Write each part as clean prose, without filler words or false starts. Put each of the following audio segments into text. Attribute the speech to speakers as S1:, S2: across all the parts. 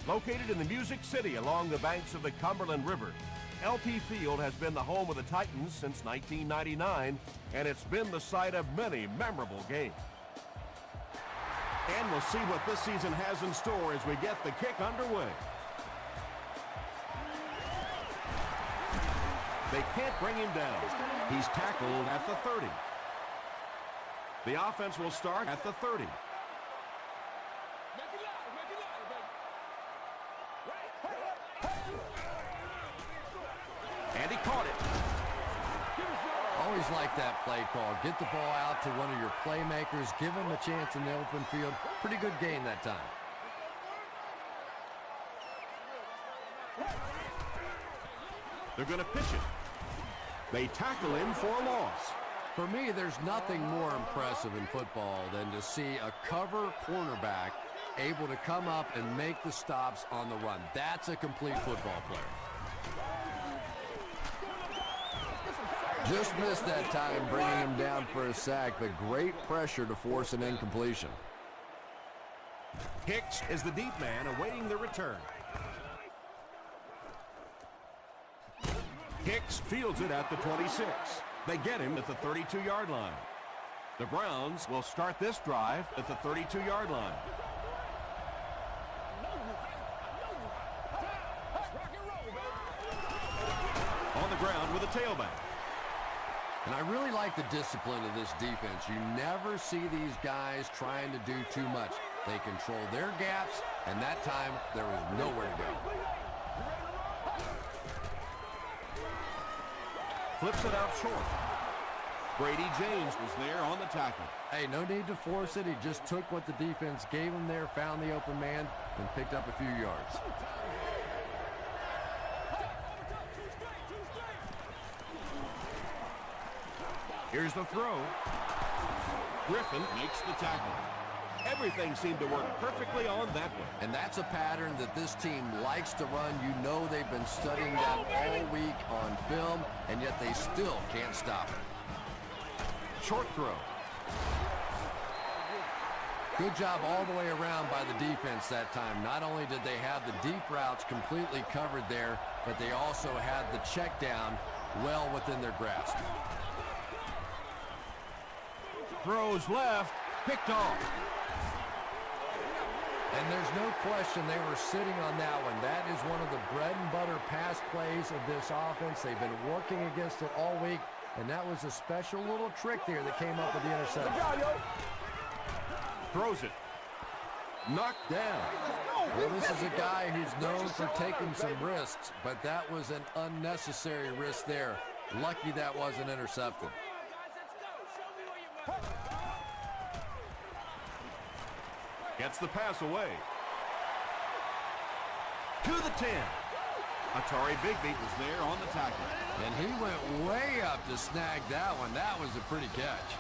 S1: Located in the Music City along the banks of the Cumberland River, LP Field has been the home of the Titans since 1999, and it's been the site of many memorable games. And we'll see what this season has in store as we get the kick underway. They can't bring him down. He's tackled at the 30. The offense will start at the 30. And he caught it.
S2: Always like that play call. Get the ball out to one of your playmakers. Give him a chance in the open field. Pretty good game that time.
S1: They're going to pitch it. They tackle him for a loss.
S2: For me, there's nothing more impressive in football than to see a cover cornerback able to come up and make the stops on the run. That's a complete football player. Just missed that time bringing him down for a sack, but great pressure to force an incompletion.
S1: Hicks is the deep man awaiting the return. Hicks fields it at the 26. They get him at the 32-yard line. The Browns will start this drive at the 32-yard line. On the ground with a tailback.
S2: And I really like the discipline of this defense. You never see these guys trying to do too much. They control their gaps, and that time there was nowhere to go.
S1: Flips it out short. Brady James was there on the tackle.
S2: Hey, no need to force it. He just took what the defense gave him there, found the open man, and picked up a few yards.
S1: Here's the throw. Griffin makes the tackle. Everything seemed to work perfectly on that one.
S2: And that's a pattern that this team likes to run. You know they've been studying that all week on film, and yet they still can't stop it.
S1: Short throw.
S2: Good job all the way around by the defense that time. Not only did they have the deep routes completely covered there, but they also had the check down well within their grasp.
S1: Throws left, picked off.
S2: And there's no question they were sitting on that one. That is one of the bread and butter pass plays of this offense. They've been working against it all week, and that was a special little trick there that came up with the interception.
S1: Throws it. Knocked down.
S2: Well, this is a guy who's known for taking some risks, but that was an unnecessary risk there. Lucky that wasn't intercepted.
S1: Gets the pass away. To the 10. Atari Bigby was there on the tackle.
S2: And he went way up to snag that one. That was a pretty catch.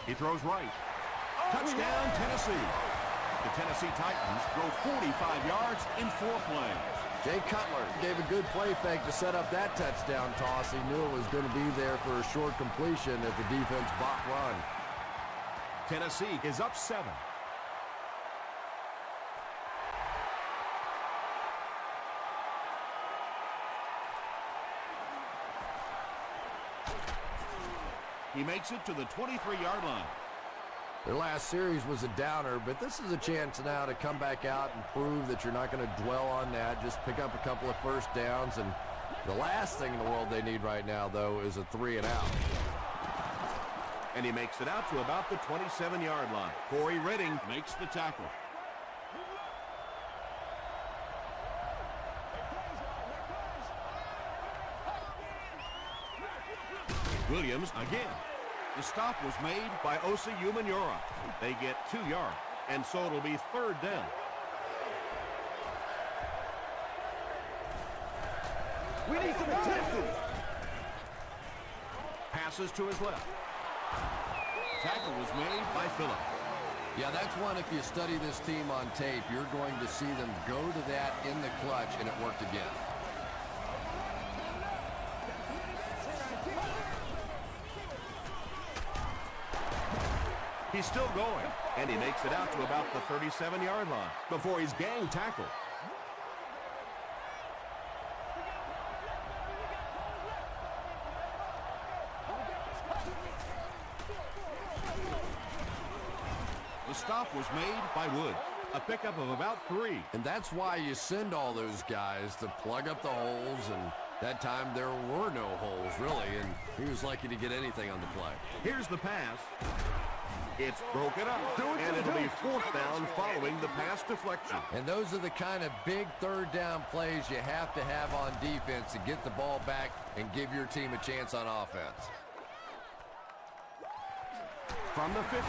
S1: He throws right. Touchdown, Tennessee. The Tennessee Titans go 45 yards in 4 plays.
S2: Jay Cutler gave a good play fake to set up that touchdown toss. He knew it was going to be there for a short completion if the defense blocked run.
S1: Tennessee is up 7. He makes it to the 23-yard line.
S2: Their last series was a downer, but this is a chance now to come back out and prove that you're not going to dwell on that. Just pick up a couple of first downs, and the last thing in the world they need right now, though, is a 3-and-out.
S1: And he makes it out to about the 27-yard line. Corey Redding makes the tackle. Williams again. The stop was made by Osi Umenyiora. They get 2 yards, and so it'll be 3rd down. We need some attention. Passes to his left. Tackle was made by Phillips.
S2: Yeah, that's one, if you study this team on tape, you're going to see them go to that in the clutch, and it worked again.
S1: He's still going, and he makes it out to about the 37-yard line before he's gang tackled. The stop was made by Wood. A pickup of about 3.
S2: And that's why you send all those guys to plug up the holes, and that time there were no holes, really, and he was lucky to get anything on the play.
S1: Here's the pass. It's broken up, and it'll be 4th down following the pass deflection.
S2: And those are the kind of big third down plays you have to have on defense to get the ball back and give your team a chance on offense.
S1: From the 50,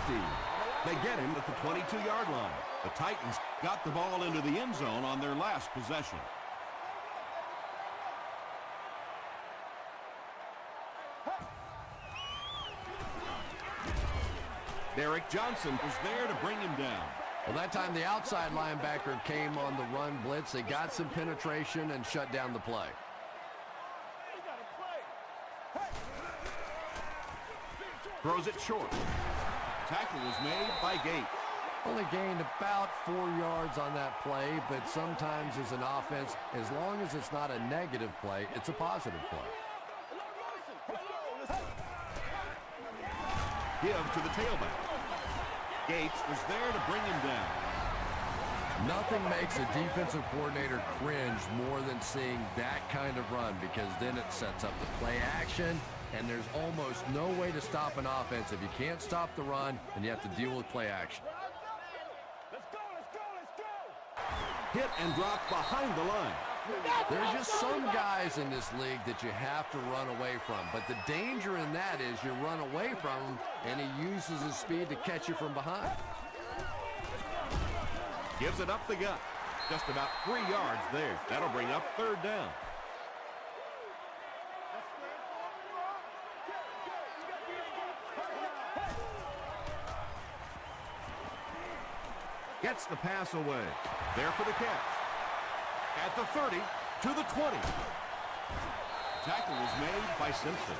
S1: they get him at the 22-yard line. The Titans got the ball into the end zone on their last possession. Derek Johnson was there to bring him down.
S2: Well, that time the outside linebacker came on the run blitz. They got some penetration and shut down the play.
S1: Throws it short. Tackle was made by Gates.
S2: Only gained about 4 yards on that play, but sometimes as an offense, as long as it's not a negative play, it's a positive play.
S1: Give to the tailback. Gates was there to bring him down.
S2: Nothing makes a defensive coordinator cringe more than seeing that kind of run, because then it sets up the play action, and there's almost no way to stop an offense. If you can't stop the run, then you have to deal with play action.
S1: Hit and drop behind the line.
S2: There are just some guys in this league that you have to run away from, but the danger in that is you run away from him, and he uses his speed to catch you from behind.
S1: Gives it up the gut. Just about 3 yards there. That'll bring up 3rd down. Gets the pass away. There for the catch. At the 30, to the 20. Tackle was made by Simpson.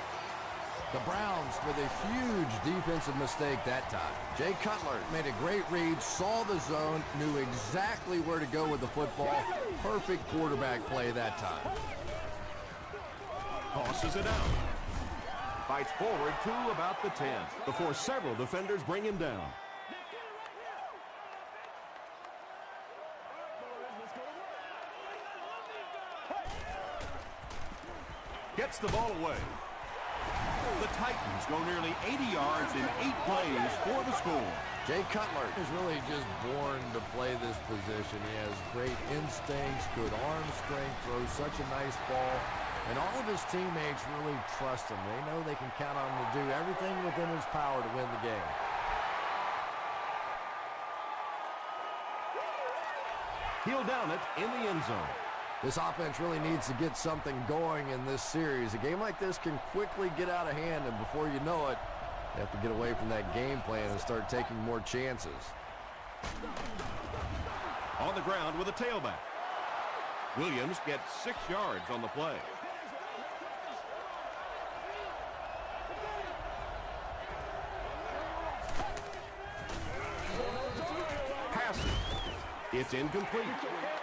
S2: The Browns with a huge defensive mistake that time. Jay Cutler made a great read, saw the zone, knew exactly where to go with the football. Perfect quarterback play that time.
S1: Tosses it out. Fights forward to about the 10 before several defenders bring him down. Gets the ball away. The Titans go nearly 80 yards in 8 plays for the score.
S2: Jay Cutler is really just born to play this position. He has great instincts, good arm strength, throws such a nice ball, and all of his teammates really trust him. They know they can count on him to do everything within his power to win the game.
S1: He'll down it in the end zone.
S2: This offense really needs to get something going in this series. A game like this can quickly get out of hand, and before you know it, you have to get away from that game plan and start taking more chances.
S1: On the ground with a tailback. Williams gets 6 yards on the play. Passes. It's incomplete.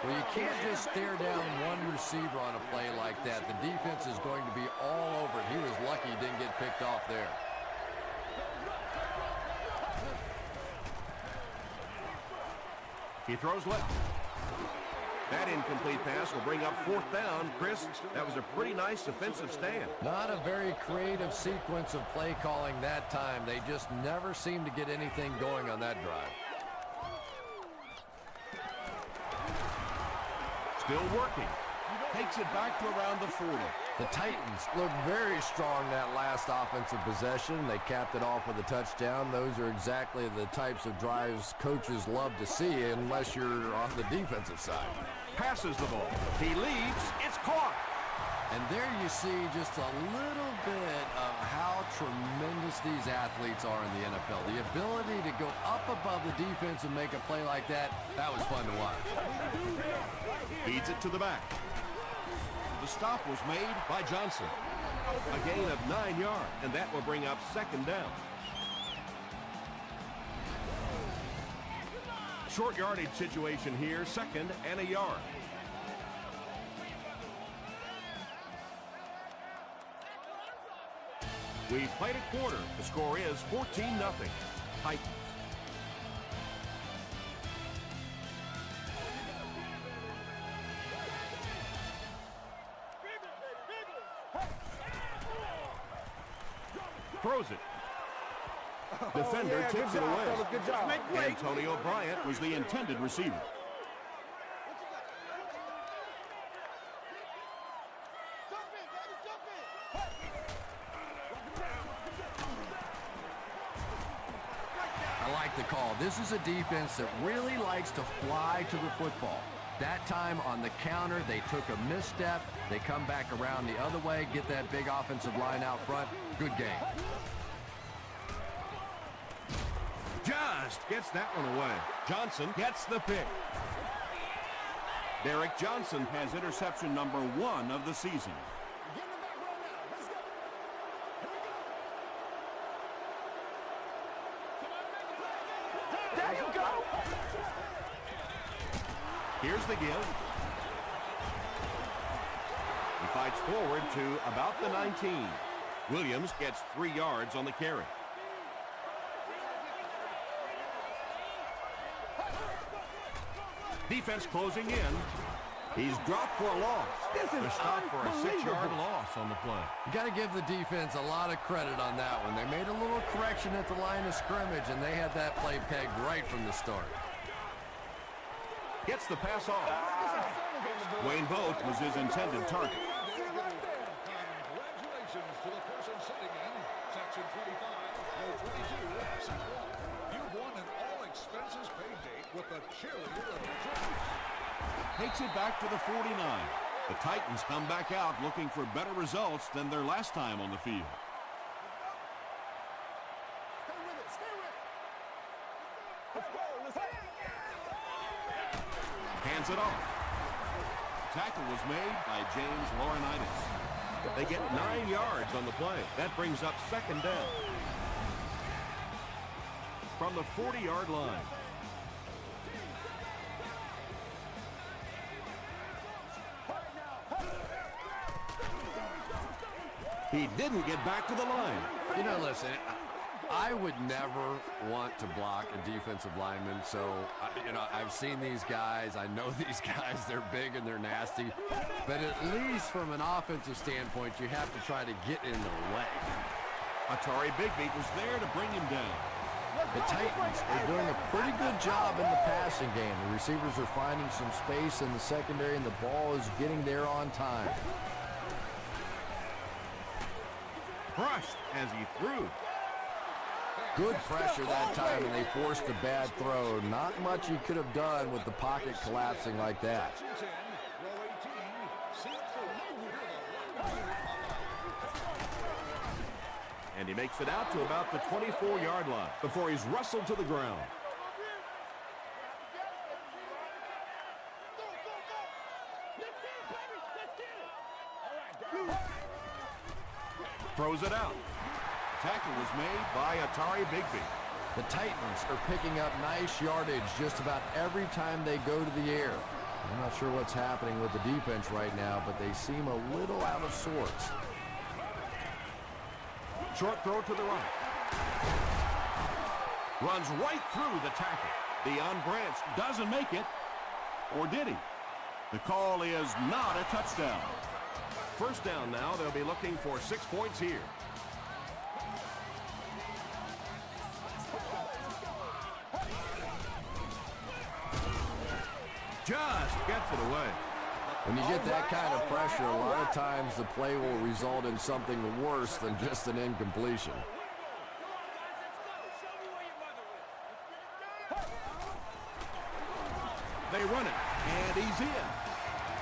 S2: Well, you can't just stare down one receiver on a play like that. The defense is going to be all over it. He was lucky he didn't get picked off there.
S1: He throws left. That incomplete pass will bring up 4th down. Chris, that was a pretty nice defensive stand.
S2: Not a very creative sequence of play calling that time. They just never seemed to get anything going on that drive.
S1: Still working. Takes it back to around the 40.
S2: The Titans looked very strong that last offensive possession. They capped it off with a touchdown. Those are exactly the types of drives coaches love to see unless you're on the defensive side.
S1: Passes the ball. He leads. It's caught.
S2: And there you see just a little bit of how tremendous these athletes are in the NFL. The ability to go up above the defense and make a play like that, that was fun to watch.
S1: Feeds it to the back. The stop was made by Johnson. A gain of 9 yards, and that will bring up 2nd down. Short yardage situation here, 2nd and a yard. We've played a quarter. The score is 14-0. Titans. Throws it. Defender tips it away.
S3: Good job.
S1: Antonio Bryant was the intended receiver.
S2: I like the call. This is a defense that really likes to fly to the football. That time on the counter, they took a misstep. They come back around the other way, get that big offensive line out front. Good game.
S1: Just gets that one away. Johnson gets the pick. Derek Johnson has interception number 1 of the season.
S3: There you go.
S1: Here's the give. He fights forward to about the 19. Williams gets 3 yards on the carry. Defense closing in. He's dropped for a loss.
S3: This is
S1: a stop for a 6-yard
S3: unbelievable.
S1: loss on the play.
S2: You got to give the defense a lot of credit on that one. They made a little correction at the line of scrimmage, and they had that play pegged right from the start.
S1: Gets the pass off. Wayne Boat was his intended target.
S4: Congratulations to the person sitting in section 25, row 22, seat 1. You've won an all-expenses paid date with the cheerleader of your choice.
S1: Takes it back to the 49. The Titans come back out looking for better results than their last time on the field. Hands it off. Tackle was made by James Laurinaitis. They get 9 yards on the play. That brings up 2nd down. From the 40-yard line. He didn't get back to the line.
S2: You know, listen, I would never want to block a defensive lineman, so, I've seen these guys. I know these guys. They're big and they're nasty. But at least from an offensive standpoint, you have to try to get in the way.
S1: Atari Bigbeat was there to bring him down.
S2: The Titans are doing a pretty good job in the passing game. The receivers are finding some space in the secondary, and the ball is getting there on time.
S1: Crushed as he threw.
S2: Good pressure that time, and they forced a bad throw. Not much he could have done with the pocket collapsing like that.
S4: Section 10, row 18, seat 4.
S1: And he makes it out to about the 24-yard line before he's wrestled to the ground. Throws it out. Tackle was made by Atari Bigbeat.
S2: The Titans are picking up nice yardage just about every time they go to the air. I'm not sure what's happening with the defense right now, but they seem a little out of sorts.
S1: Short throw to the right. Runs right through the tackle. Deion Branch doesn't make it. Or did he? The call is not a touchdown. First down now. They'll be looking for 6 points here. Just gets it away.
S2: When you get that kind of pressure, a lot of times the play will result in something worse than just an incompletion.
S1: They run it, and he's in.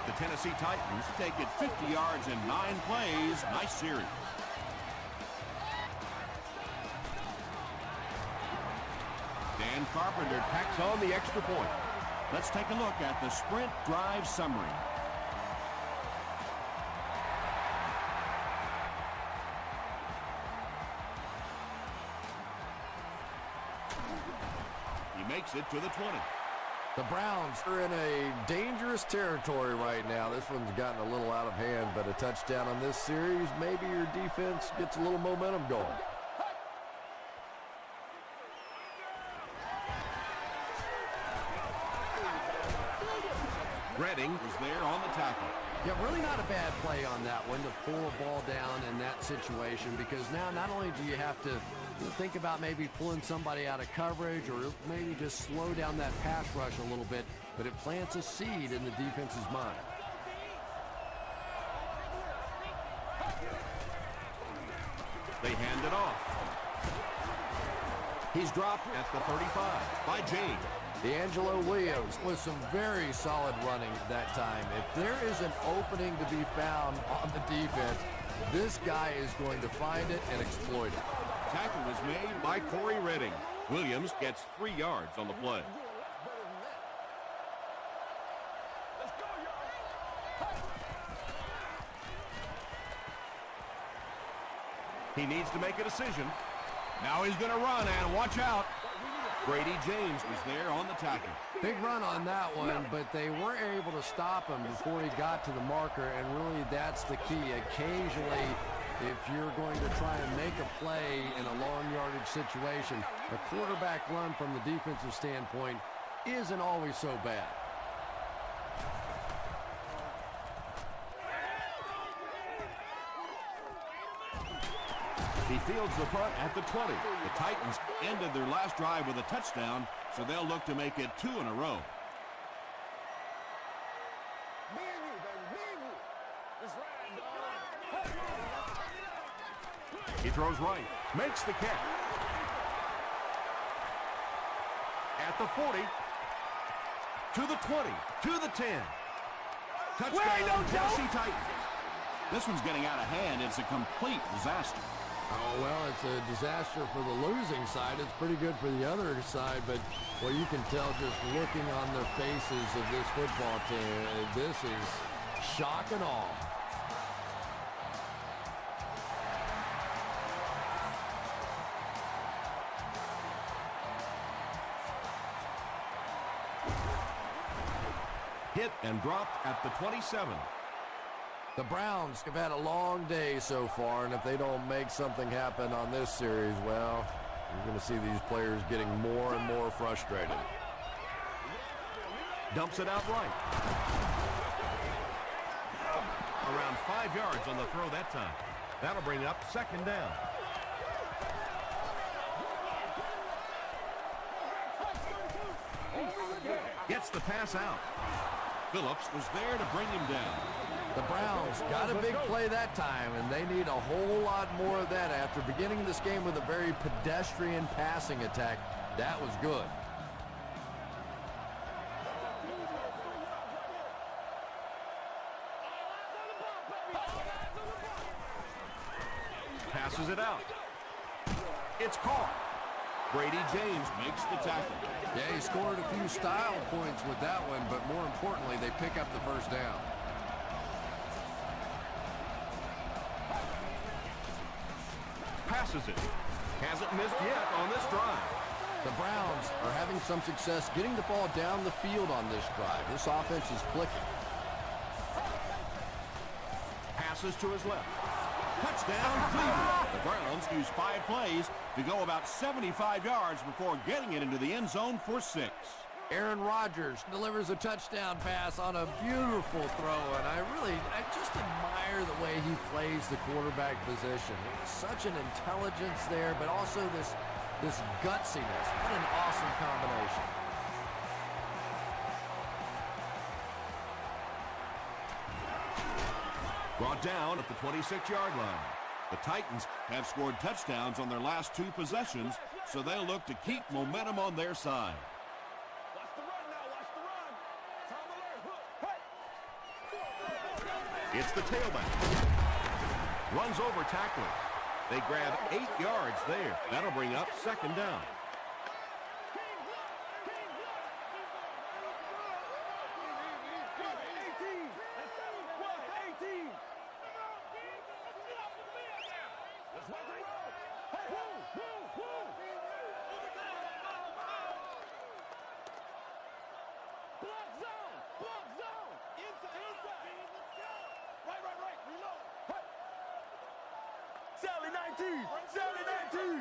S1: The Tennessee Titans take it 50 yards in 9 plays. Nice series. Dan Carpenter tacks on the extra point. Let's take a look at the sprint drive summary. He makes it to the 20.
S2: The Browns are in a dangerous territory right now. This one's gotten a little out of hand, but a touchdown on this series, maybe your defense gets a little momentum going.
S1: Redding was there on the tackle.
S2: Yeah, really not a bad play on that one to pull a ball down in that situation, because now not only do you have to think about maybe pulling somebody out of coverage or maybe just slow down that pass rush a little bit, but it plants a seed in the defense's mind.
S1: They hand it off. He's dropped at the 35 by James.
S2: D'Angelo Williams with some very solid running that time. If there is an opening to be found on the defense, this guy is going to find it and exploit it.
S1: Tackle was made by Corey Redding. Williams gets 3 yards on the play. He needs to make a decision. Now he's going to run, and watch out. Brady James was there on the tackle.
S2: Big run on that one, but they weren't able to stop him before he got to the marker, and really that's the key. Occasionally, if you're going to try and make a play in a long yardage situation, a quarterback run from the defensive standpoint isn't always so bad.
S1: He fields the punt at the 20. The Titans ended their last drive with a touchdown, so they'll look to make it 2 in a row. He throws right, makes the catch. At the 40, to the 20, to the 10. Touchdown, Tennessee Titans. This one's getting out of hand. It's a complete disaster.
S2: Oh, well, it's a disaster for the losing side. It's pretty good for the other side, but, well, you can tell just looking on the faces of this football team, this is shock and awe.
S1: Hit and dropped at the 27.
S2: The Browns have had a long day so far, and if they don't make something happen on this series, well, you're going to see these players getting more and more frustrated.
S1: Dumps it out right. Around 5 yards on the throw that time. That'll bring up 2nd down. Gets the pass out. Phillips was there to bring him down.
S2: The Browns got a big play that time, and they need a whole lot more of that after beginning this game with a very pedestrian passing attack. That was good.
S1: Passes it out. It's caught. Brady James makes the tackle.
S2: Yeah, he scored a few style points with that one, but more importantly, they pick up the 1st down.
S1: Passes it. Hasn't missed yet on this drive.
S2: The Browns are having some success getting the ball down the field on this drive. This offense is clicking.
S1: Passes to his left. Touchdown, Cleveland. The Browns use 5 plays to go about 75 yards before getting it into the end zone for 6.
S2: Aaron Rodgers delivers a touchdown pass on a beautiful throw, and I just admire the way he plays the quarterback position. Such an intelligence there, but also this gutsiness. What an awesome combination.
S1: Brought down at the 26-yard line. The Titans have scored touchdowns on their last 2 possessions, so they'll look to keep momentum on their side.
S3: Watch the run now, watch the run. Time alert, hook, hey.
S1: It's the tailback. Runs over tackler. They grab 8 yards there. That'll bring up 2nd down.
S3: 19. 7-19.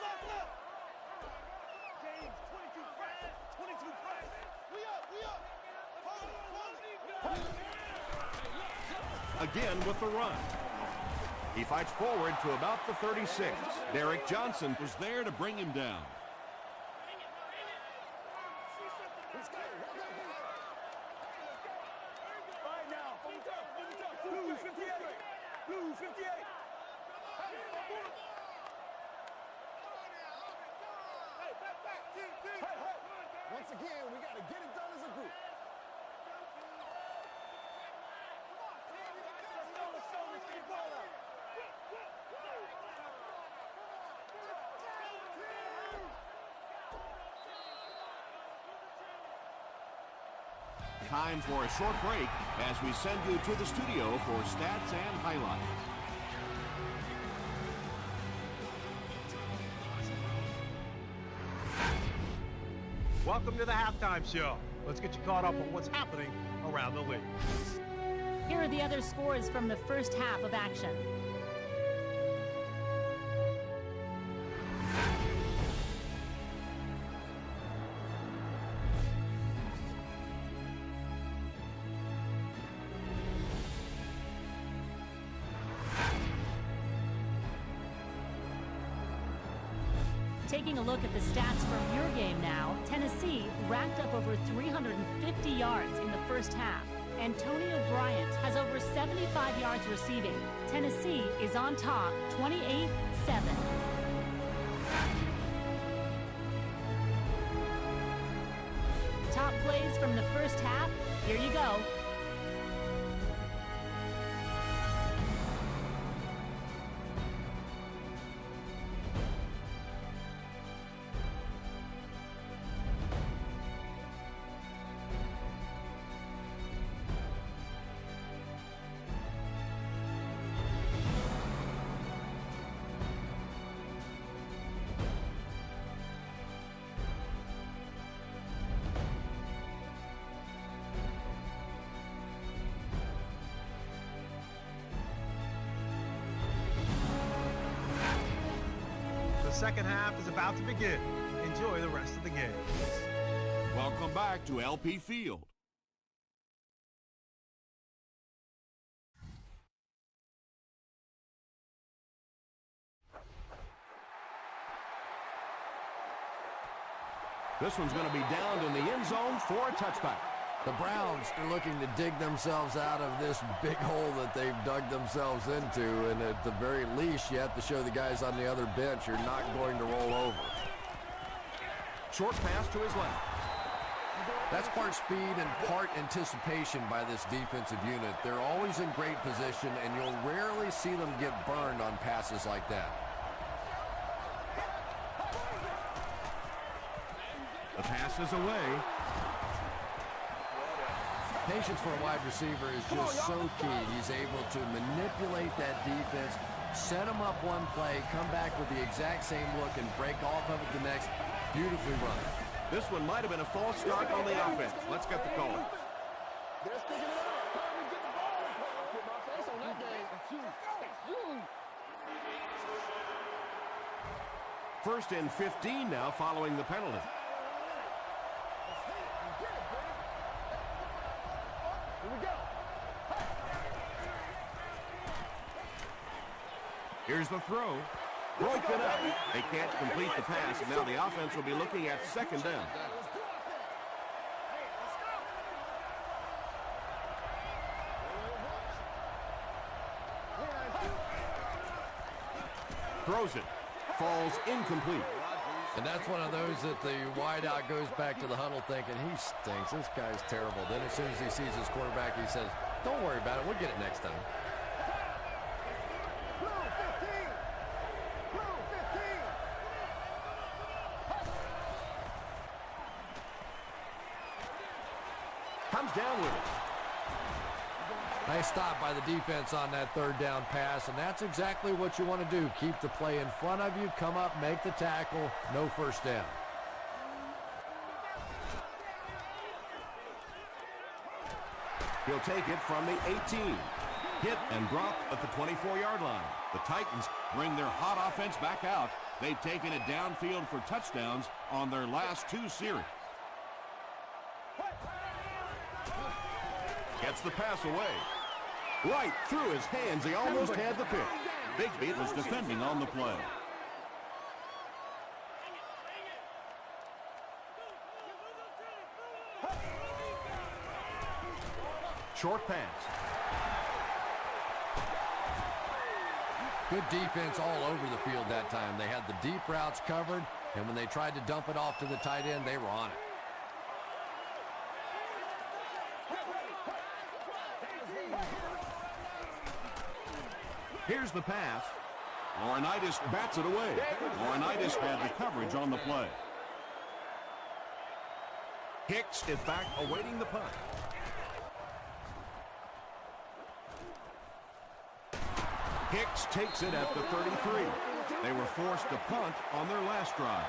S3: Left. James, 22 press. 22 press. We up.
S1: Again with the run. He fights forward to about the 36. Derek Johnson was there to bring him down.
S3: Right now, Blue 58. Blue 58. Once again, we got to get it done as a group. Let's get the ball out.
S1: Time for a short break as we send you to the studio for stats and highlights.
S5: Welcome to the halftime show. Let's get you caught up on what's happening around the league.
S6: Here are the other scores from the first half of action. Taking a look at the stats from your game now, Tennessee racked up over 350 yards in the first half. Antonio Bryant has over 75 yards receiving. Tennessee is on top, 28-7. Top plays from the first half, here you go.
S5: The second half is about to begin. Enjoy the rest of the game.
S1: Welcome back to LP Field. This one's going to be down in the end zone for a touchback.
S2: The Browns are looking to dig themselves out of this big hole that they've dug themselves into, and at the very least, you have to show the guys on the other bench you're not going to roll over.
S1: Short pass to his left.
S2: That's part speed and part anticipation by this defensive unit. They're always in great position, and you'll rarely see them get burned on passes like that.
S1: The pass is away.
S2: Patience for a wide receiver is just so key. He's able to manipulate that defense, set them up one play, come back with the exact same look, and break off of it the next. Beautifully run.
S1: This one might have been a false start on the offense. Let's get the call.
S3: They're sticking it out. Kirby, get the ball. Get my face on that game. That's you.
S1: First and 15 now following the penalty.
S3: Here we go.
S1: Here's the throw. Broken up. They can't complete the pass, and now the offense will be looking at second down. Throws it. Falls incomplete.
S2: And that's one of those that the wideout goes back to the huddle thinking, he stinks, this guy's terrible. Then as soon as he sees his quarterback, he says, don't worry about it, we'll get it next time.
S1: Comes down with it.
S2: Nice stop by the defense on that third down pass, and that's exactly what you want to do. Keep the play in front of you, come up, make the tackle, no first down.
S1: He'll take it from the 18. Hit and drop at the 24-yard line. The Titans bring their hot offense back out. They've taken it downfield for touchdowns on their last 2 series. Gets the pass away. Right through his hands. He almost had the pick. Bigby was defending on the play. Short pass.
S2: Good defense all over the field that time. They had the deep routes covered, and when they tried to dump it off to the tight end, they were on it.
S1: Here's the pass. Laurinaitis bats it away. Laurinaitis had the coverage on the play. Hicks is back awaiting the punt. Hicks takes it at the 33. They were forced to punt on their last drive.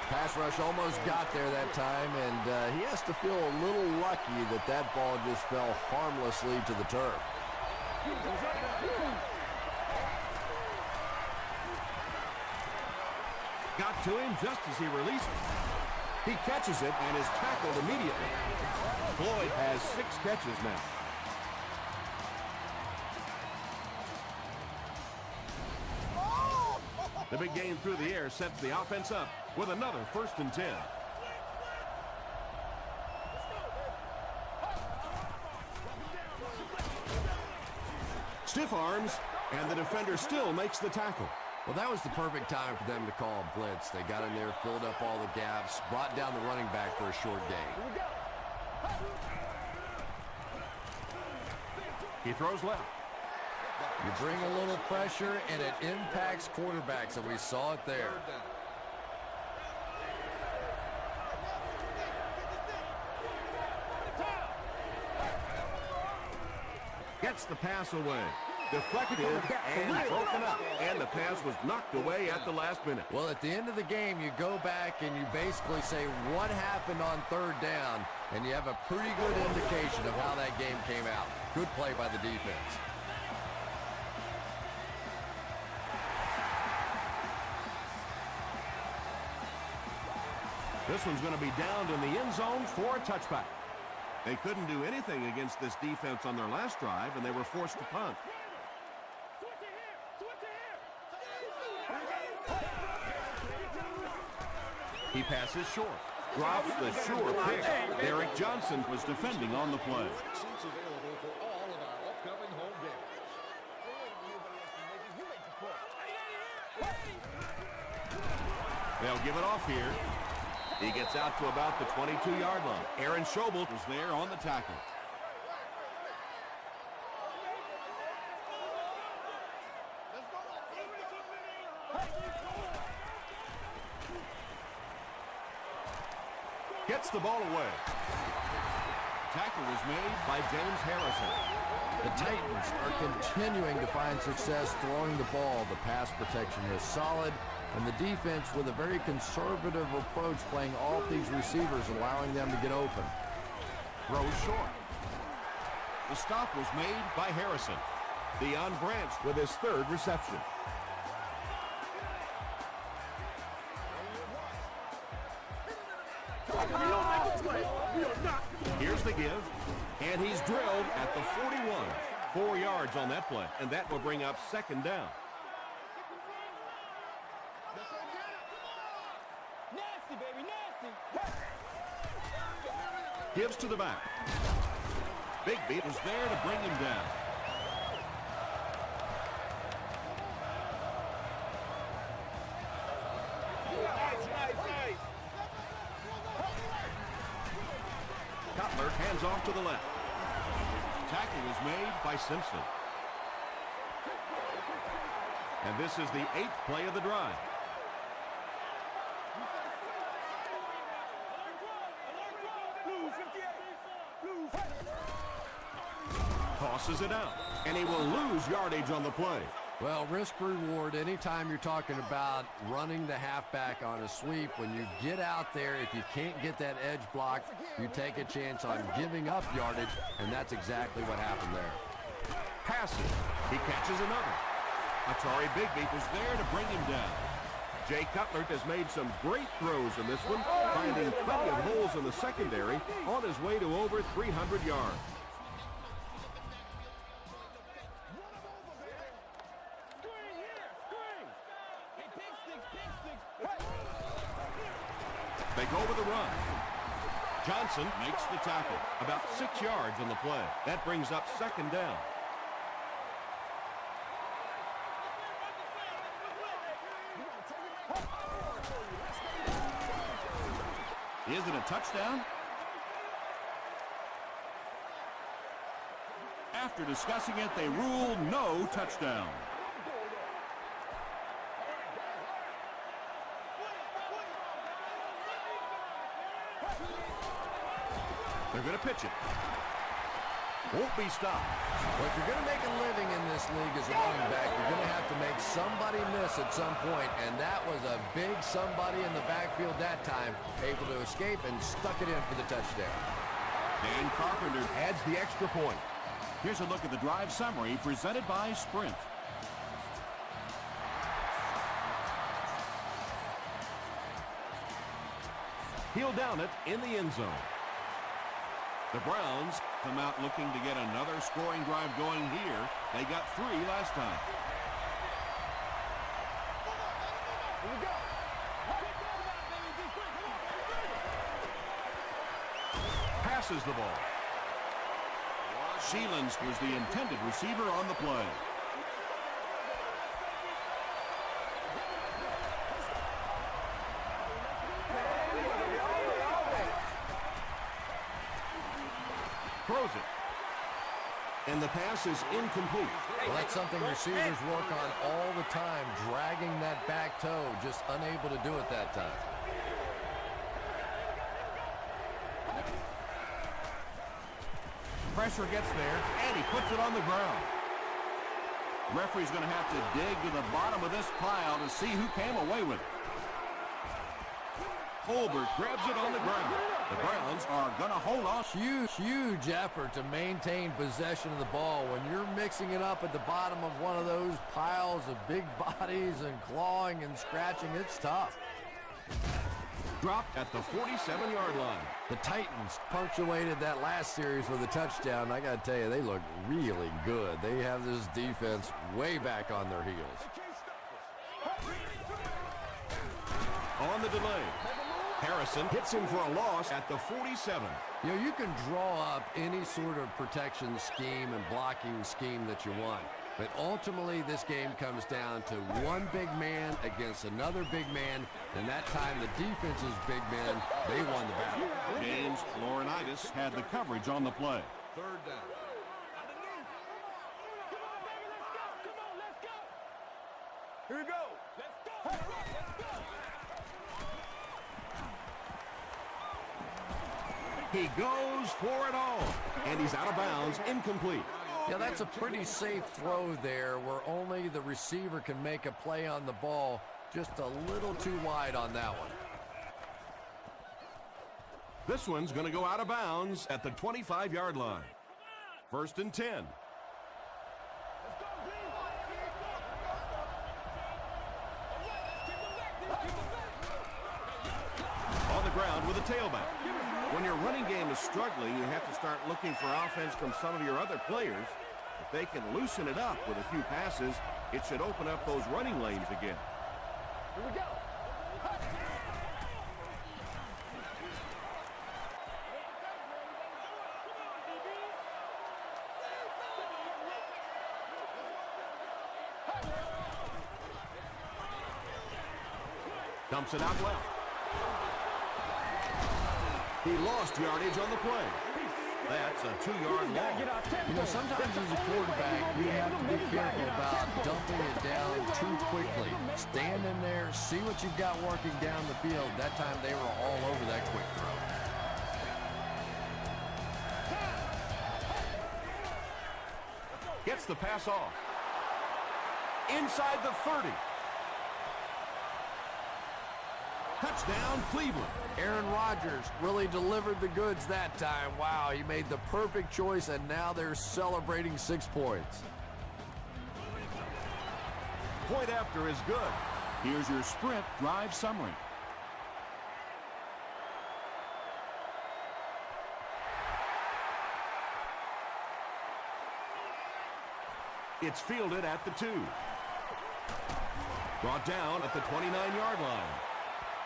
S2: Pass rush almost got there that time, and he has to feel a little lucky that that ball just fell harmlessly to the turf.
S1: Got to him just as he releases. He catches it and is tackled immediately. Floyd has 6 catches now. The big gain through the air sets the offense up with another 1st and 10. Stiff arms, and the defender still makes the tackle.
S2: Well, that was the perfect time for them to call a blitz. They got in there, filled up all the gaps, brought down the running back for a short gain.
S1: He throws left.
S2: You bring a little pressure, and it impacts quarterbacks, and we saw it there.
S1: Gets the pass away. Deflected and broken up. And the pass was knocked away at the last minute.
S2: Well, at the end of the game, you go back and you basically say what happened on 3rd down, and you have a pretty good indication of how that game came out. Good play by the defense.
S1: This one's going to be downed in the end zone for a touchback. They couldn't do anything against this defense on their last drive, and they were forced to punt. He passes short. Drops the sure pick. Derek Johnson was defending on the play.
S4: Seats available for all of our upcoming home games.
S1: They'll give it off here. He gets out to about the 22-yard line. Aaron Schobel was there on the tackle. Gets the ball away. Tackle was made by James Harrison.
S2: The Titans are continuing to find success throwing the ball. The pass protection is solid, and the defense with a very conservative approach playing off these receivers, allowing them to get open.
S1: Throws short. The stop was made by Harrison. Deion Branch with his 3rd reception. Here's the give, and he's drilled at the 41. 4 yards on that play, and that will bring up 2nd down.
S3: Nasty, baby, nasty.
S1: Gives to the back. Bigby was there to bring him down. Cutler hands off to the left. Tackle was made by Simpson. And this is the 8th play of the drive. Tosses it out, and he will lose yardage on the play.
S2: Well, risk reward, anytime you're talking about running the halfback on a sweep, when you get out there, if you can't get that edge block, you take a chance on giving up yardage, and that's exactly what happened there.
S1: Passes. He catches another. Atari Bigby is there to bring him down. Jay Cutler has made some great throws in this one, finding plenty of holes in the secondary on his way to over 300 yards. They go with a run. Johnson makes the tackle. About 6 yards on the play. That brings up second down. Is it a touchdown? After discussing it, they rule no touchdown. They're going to pitch it. Won't be stopped.
S2: Well, if you're going to make a living in this league as a running back, you're going to have to make somebody miss at some point, and that was a big somebody in the backfield that time, able to escape and stuck it in for the touchdown.
S1: Dan Carpenter adds the extra point. Here's a look at the drive summary presented by Sprint. He'll down it in the end zone. The Browns come out looking to get another scoring drive going here. They got 3 last time.
S3: Here we go.
S1: Passes the ball. Sheelands was the intended receiver on the play. Throws it. And the pass is incomplete.
S2: Well, that's something receivers work on all the time, dragging that back toe, just unable to do it that time.
S1: Pressure gets there, and he puts it on the ground. Referee's going to have to dig to the bottom of this pile to see who came away with it. Holbert grabs it on the ground. The Browns are going to hold on.
S2: Huge effort to maintain possession of the ball. When you're mixing it up at the bottom of one of those piles of big bodies and clawing and scratching, it's tough.
S1: Dropped at the 47-yard line.
S2: The Titans punctuated that last series with a touchdown. I got to tell you, they look really good. They have this defense way back on their heels.
S1: On the delay. Harrison hits him for a loss at the 47.
S2: You know, you can draw up any sort of protection scheme and blocking scheme that you want. But ultimately, this game comes down to one big man against another big man. And that time, the defense's big men, they won the battle.
S1: James Laurinaitis had the coverage on the play.
S4: Third down.
S3: Here we go. Let's go.
S1: He goes for it all. And he's out of bounds, incomplete.
S2: Yeah, that's a pretty safe throw there where only the receiver can make a play on the ball. Just a little too wide on that one.
S1: This one's going to go out of bounds at the 25-yard line. 1st and 10. On the ground with a tailback. When your running game is struggling, you have to start looking for offense from some of your other players. If they can loosen it up with a few passes, it should open up those running lanes again.
S3: Here we go.
S1: Dumps it out left. He lost yardage on the play. That's a 2-yard loss.
S2: You know, sometimes as a quarterback, you have to be careful about dumping it down too quickly. Stand in there, see what you've got working down the field. That time they were all over that quick throw.
S1: Gets the pass off. inside the 30. Touchdown, Cleveland.
S2: Aaron Rodgers really delivered the goods that time. Wow, he made the perfect choice, and now they're celebrating 6 points.
S1: Point after is good. Here's your sprint drive summary. It's fielded at the 2. Brought down at the 29-yard line.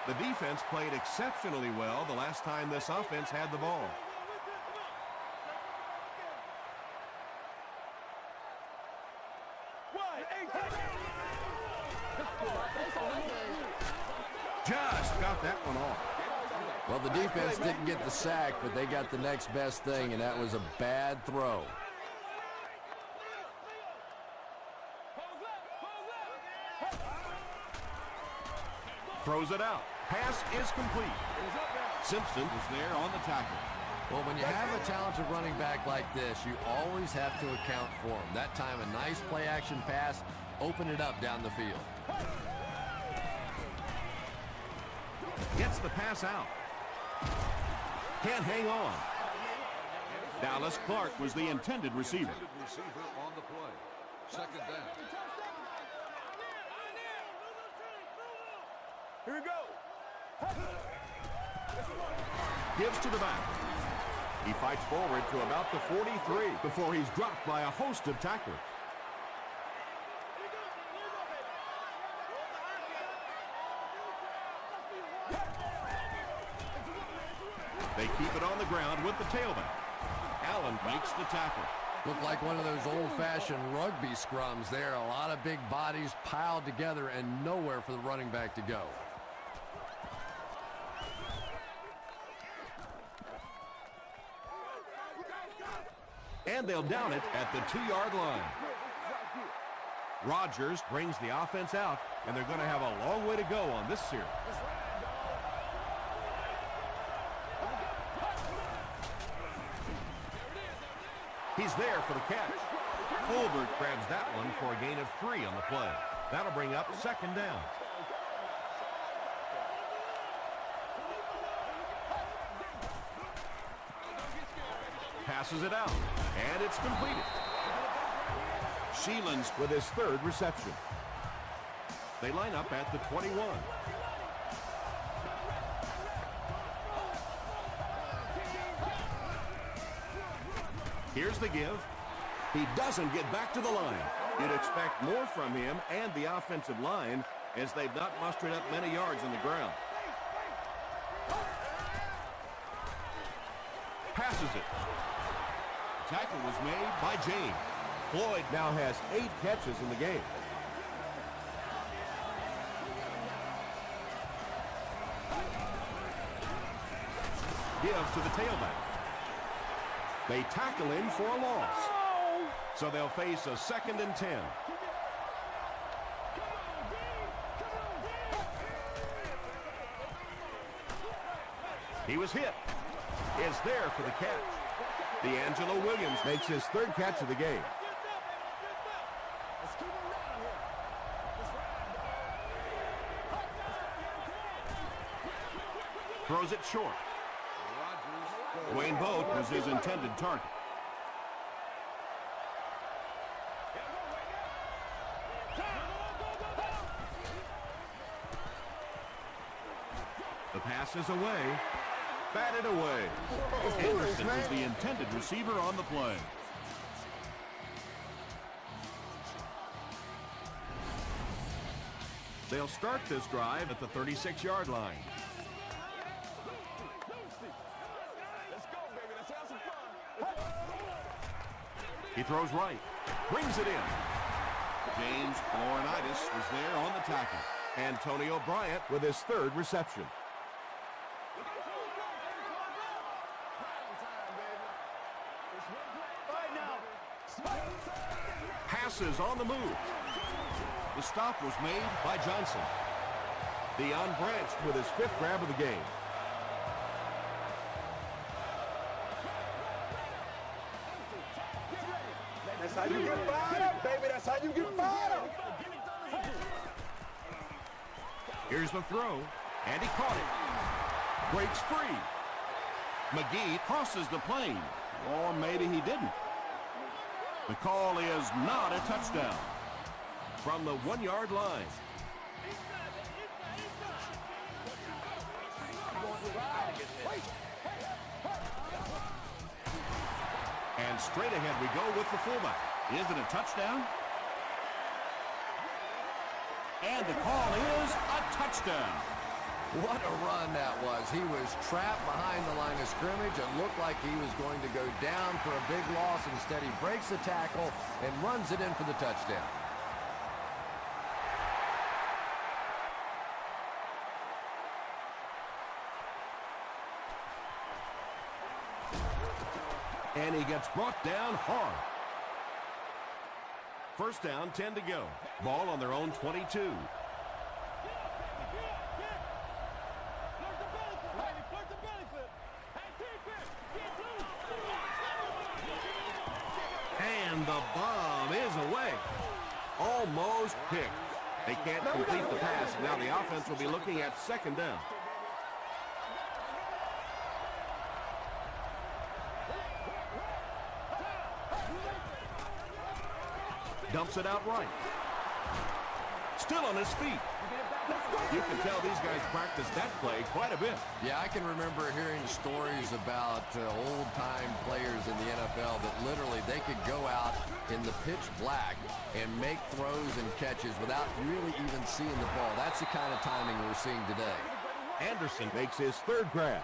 S1: The defense played exceptionally well the last time this offense had the ball. Just got that one off.
S2: Well, the defense didn't get the sack, but they got the next best thing, and that was a bad throw.
S1: Throws it out. Pass is complete. Simpson is there on the tackle.
S2: Well, when you have a talented running back like this, you always have to account for him. That time, a nice play-action pass, open it up down the field.
S1: Gets the pass out. Can't hang on. Dallas Clark was the intended receiver.
S4: Receiver on the play. Second down.
S3: Here we go.
S1: Gives to the back. He fights forward to about the 43 before he's dropped by a host of tacklers. They keep it on the ground with the tailback. Allen makes the tackle.
S2: Looked like one of those old-fashioned rugby scrums there. A lot of big bodies piled together and nowhere for the running back to go.
S1: And they'll down it at the 2-yard line. Rodgers brings the offense out, and they're going to have a long way to go on this series. He's there for the catch. Colbert grabs that one for a gain of 3 on the play. That'll bring up second down. Passes it out, and it's completed. Sheelan's with his 3rd reception. They line up at the 21. Here's the give. He doesn't get back to the line. You'd expect more from him and the offensive line as they've not mustered up many yards on the ground. Passes it. Tackle was made by James. Floyd now has 8 catches in the game. Give to the tailback. They tackle him for a loss. So they'll face a 2nd and 10. He was hit. Is there for the catch. D'Angelo Williams makes his 3rd catch of the game. Throws it short. Wayne Boat was his intended target. The pass is away. Batted away. Anderson was the intended receiver on the play. They'll start this drive at the 36-yard line. He throws right. Brings it in. James Laurinaitis was there on the tackle. Antonio Bryant with his 3rd reception. Passes on the move. The stop was made by Johnson. Deion Branch with his 5th grab of the game.
S3: That's how you get fired up, baby. That's how you get fired up.
S1: Here's the throw, and he caught it. Breaks free. McGee crosses the plane, or maybe he didn't. The call is not a touchdown. From the 1-yard line. And straight ahead we go with the fullback. Is it a touchdown? And the call is a touchdown.
S2: What a run that was. He was trapped behind the line of scrimmage. It looked like he was going to go down for a big loss. Instead, he breaks the tackle and runs it in for the touchdown.
S1: And he gets brought down hard. First down, 10 to go. Ball on their own 22. And the bomb is away. Almost picked. They can't complete the pass. Now the offense will be looking at second down. Dumps it out right. Still on his feet. You can tell these guys practice that play quite a bit.
S2: Yeah, I can remember hearing stories about old-time players in the NFL that literally they could go out in the pitch black and make throws and catches without really even seeing the ball. That's the kind of timing we're seeing today.
S1: Anderson makes his third grab.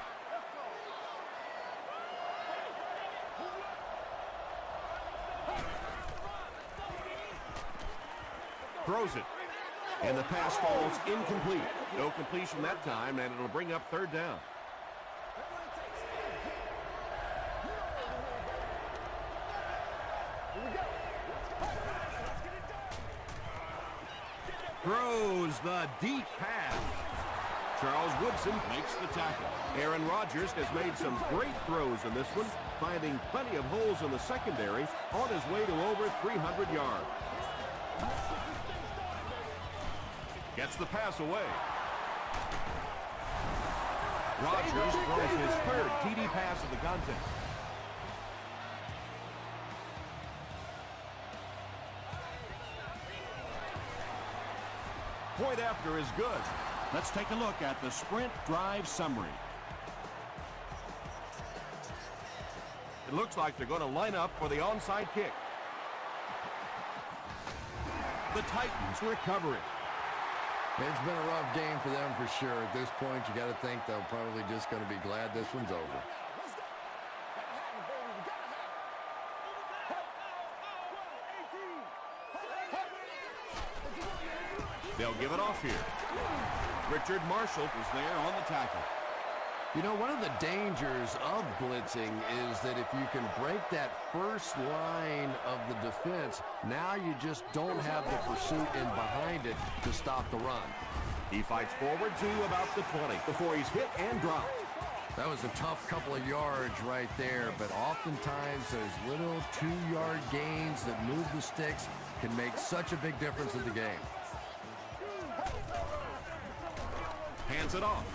S1: Throws it. And the pass falls incomplete. No completion that time, and it'll bring up third down. Throws the deep pass. Charles Woodson makes the tackle. Aaron Rodgers has made some great throws in this one, finding plenty of holes in the secondary on his way to over 300 yards. Gets the pass away. Rodgers throws his third TD pass of the contest. Point after is good. Let's take a look at the sprint drive summary. It looks like they're going to line up for the onside kick. The Titans recovering.
S2: It's been a rough game for them for sure. At this point, you got to think they're probably just going to be glad this one's over.
S1: They'll give it off here. Richard Marshall is there on the tackle.
S2: You know, one of the dangers of blitzing is that if you can break that first line of the defense, now you just don't have the pursuit in behind it to stop the run.
S1: He fights forward to about the 20 before he's hit and dropped.
S2: That was a tough couple of yards right there, but oftentimes those little 2-yard gains that move the sticks can make such a big difference in the game.
S1: Hands it off.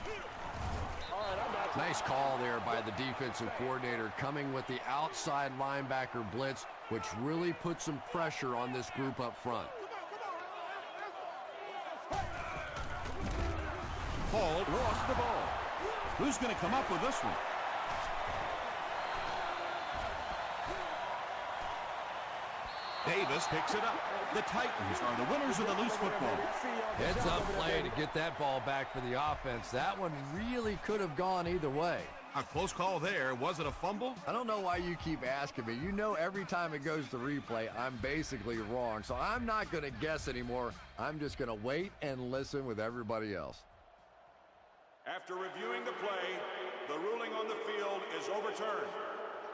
S2: Nice call there by the defensive coordinator, coming with the outside linebacker blitz, which really put some pressure on this group up front.
S1: Hall lost the ball. Who's going to come up with this one? Davis picks it up. The Titans are the winners of the loose football.
S2: Heads up play to get that ball back for the offense. That one really could have gone either way.
S1: A close call there. Was it a fumble?
S2: I don't know why you keep asking me. You know every time it goes to replay, I'm basically wrong. So I'm not going to guess anymore. I'm just going to wait and listen with everybody else.
S7: After reviewing the play, the ruling on the field is overturned.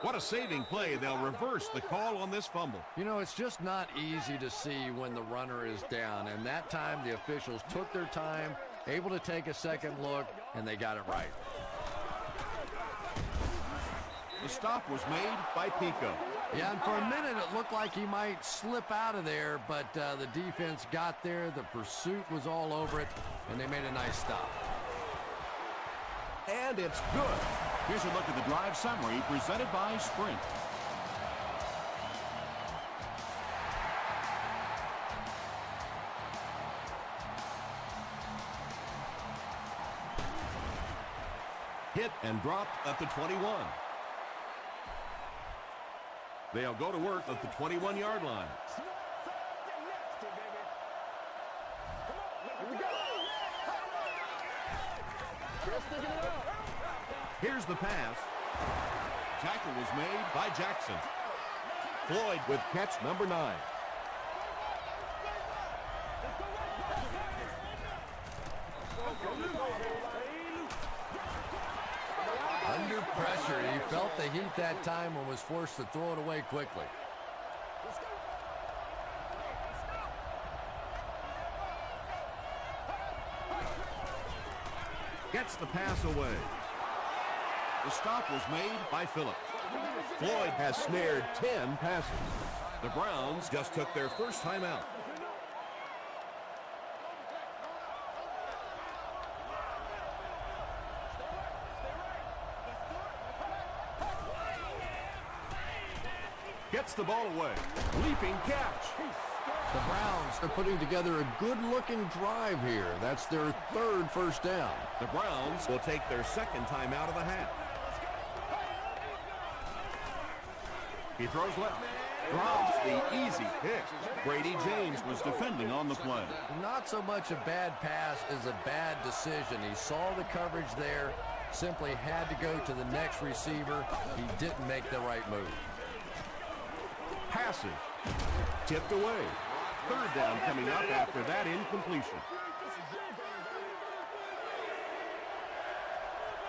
S1: What a saving play. They'll reverse the call on this fumble.
S2: You know, it's just not easy to see when the runner is down. And that time, the officials took their time, able to take a second look, and they got it right.
S1: The stop was made by Pico.
S2: Yeah, and for a minute, it looked like he might slip out of there, but the defense got there. The pursuit was all over it. And they made a nice stop.
S1: And it's good. Here's a look at the drive summary presented by Sprint. Hit and dropped at the 21. They'll go to work at the 21-yard line. Here's the pass. Tackle was made by Jackson. Floyd with catch number 9.
S2: Under pressure, he felt the heat that time and was forced to throw it away quickly.
S1: Gets the pass away. The stop was made by Phillips. Floyd has snared 10 passes. The Browns just took their first time out. Gets the ball away. Leaping catch.
S2: The Browns are putting together a good-looking drive here. That's their 3rd first down.
S1: The Browns will take their 2nd time out of the half. He throws left. Drops the easy pick. Brady James was defending on the play.
S2: Not so much a bad pass as a bad decision. He saw the coverage there, simply had to go to the next receiver. He didn't make the right move.
S1: Passes. Tipped away. 3rd down coming up after that incompletion.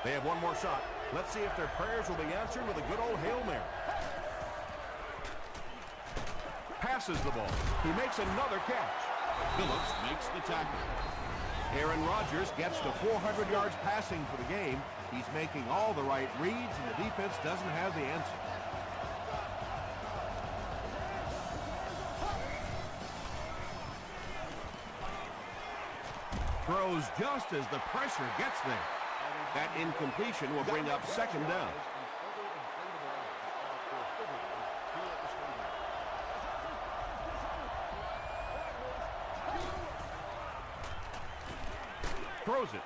S1: They have one more shot. Let's see if their prayers will be answered with a good old Hail Mary. Passes the ball. He makes another catch. Phillips makes the tackle. Aaron Rodgers gets to 400 yards passing for the game. He's making all the right reads, and the defense doesn't have the answer. Throws just as the pressure gets there. That incompletion will bring up 2nd down. Throws it.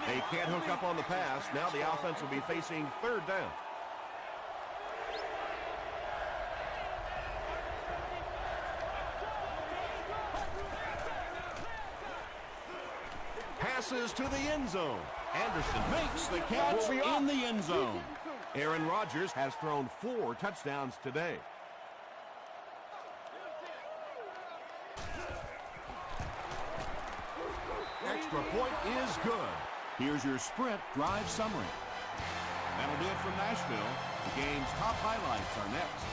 S1: They can't hook up on the pass. Now the offense will be facing 3rd down. Passes to the end zone. Anderson makes the catch in the end zone. Aaron Rodgers has thrown 4 touchdowns today. Extra point is good. Here's your Sprint drive summary. That'll do it from Nashville. The game's top highlights are next.